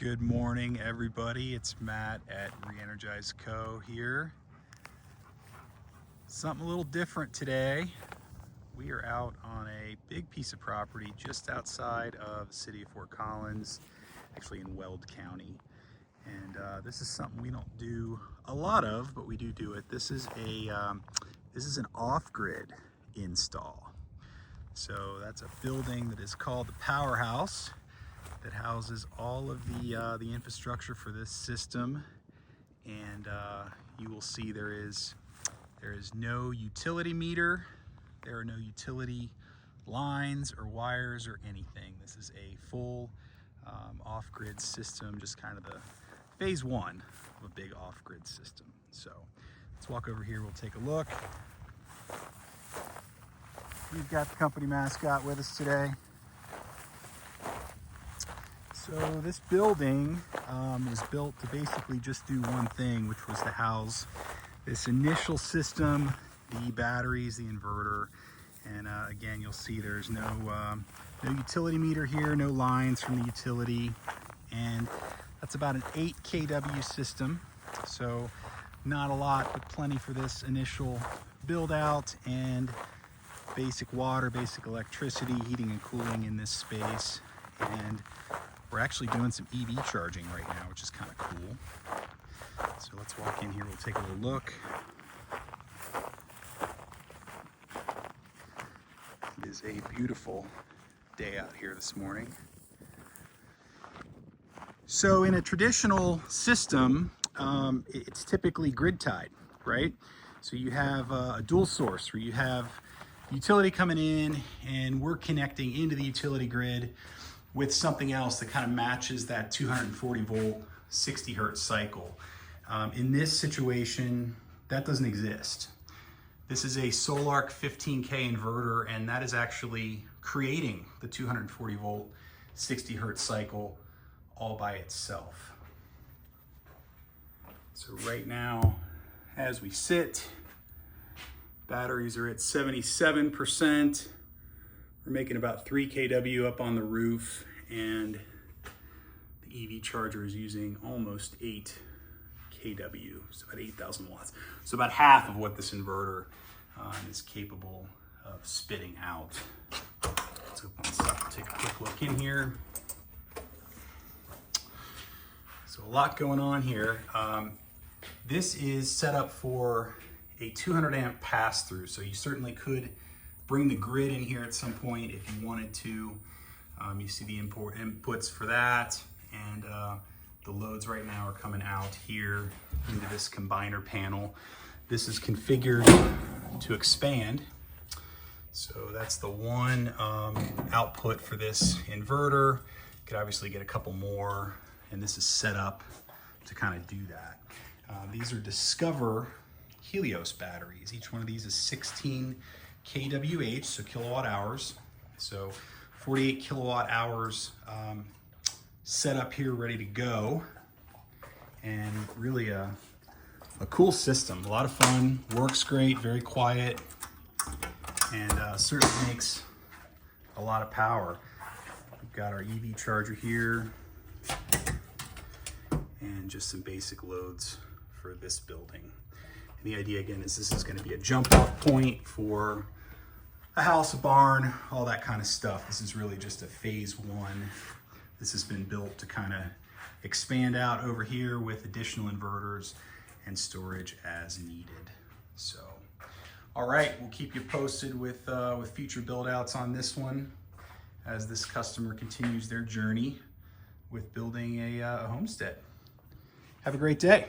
Good morning, everybody. It's Matt at REenergizeCO here. Something a little different today. We are out on a big piece of property just outside of the city of Fort Collins, actually in Weld County. And this is something we don't do a lot of, but we do it. This is an off-grid install. So that's a building that is called the Powerhouse, that houses all of the infrastructure for this system. And you will see there is no utility meter, there are no utility lines or wires or anything. This is a full off-grid system, just kind of the phase one of a big off-grid system. So let's walk over here, we'll take a look. We've got the company mascot with us today. So this building was built to basically just do one thing, which was to house this initial system, the batteries, the inverter, and again, you'll see there's no utility meter here, no lines from the utility, and that's about an 8 kW system. So not a lot, but plenty for this initial build out, and basic water, basic electricity, heating and cooling in this space. And we're actually doing some EV charging right now, which is kind of cool. So let's walk in here, we'll take a little look. It is a beautiful day out here this morning. So in a traditional system, it's typically grid tied, right? So you have a dual source where you have utility coming in and we're connecting into the utility grid with something else that kind of matches that 240 volt, 60 hertz cycle. In this situation, that doesn't exist. This is a Sol-Ark 15K inverter, and that is actually creating the 240 volt, 60 hertz cycle all by itself. So right now, as we sit, batteries are at 77%. We're making about 3 kW up on the roof, and the EV charger is using almost 8 kW, so about 8,000 watts. So about half of what this inverter is capable of spitting out. Let's open this up and take a quick look in here. So a lot going on here. This is set up for a 200 amp pass through, so you certainly could bring the grid in here at some point if you wanted to. You see the inputs for that, and the loads right now are coming out here into this combiner panel. This is configured to expand. So that's the one output for this inverter. You could obviously get a couple more, and this is set up to kind of do that. These are Discover Helios batteries. Each one of these is 16 kWh, so kilowatt hours. So 48 kilowatt hours set up here, ready to go. And really a cool system, a lot of fun, works great, very quiet, and certainly makes a lot of power. We've got our EV charger here, and just some basic loads for this building. And the idea again is this is going to be a jump off point for a house, a barn, all that kind of stuff. This is really just a phase one. This has been built to kind of expand out over here with additional inverters and storage as needed. So, all right, we'll keep you posted with future build outs on this one as this customer continues their journey with building a homestead. Have a great day.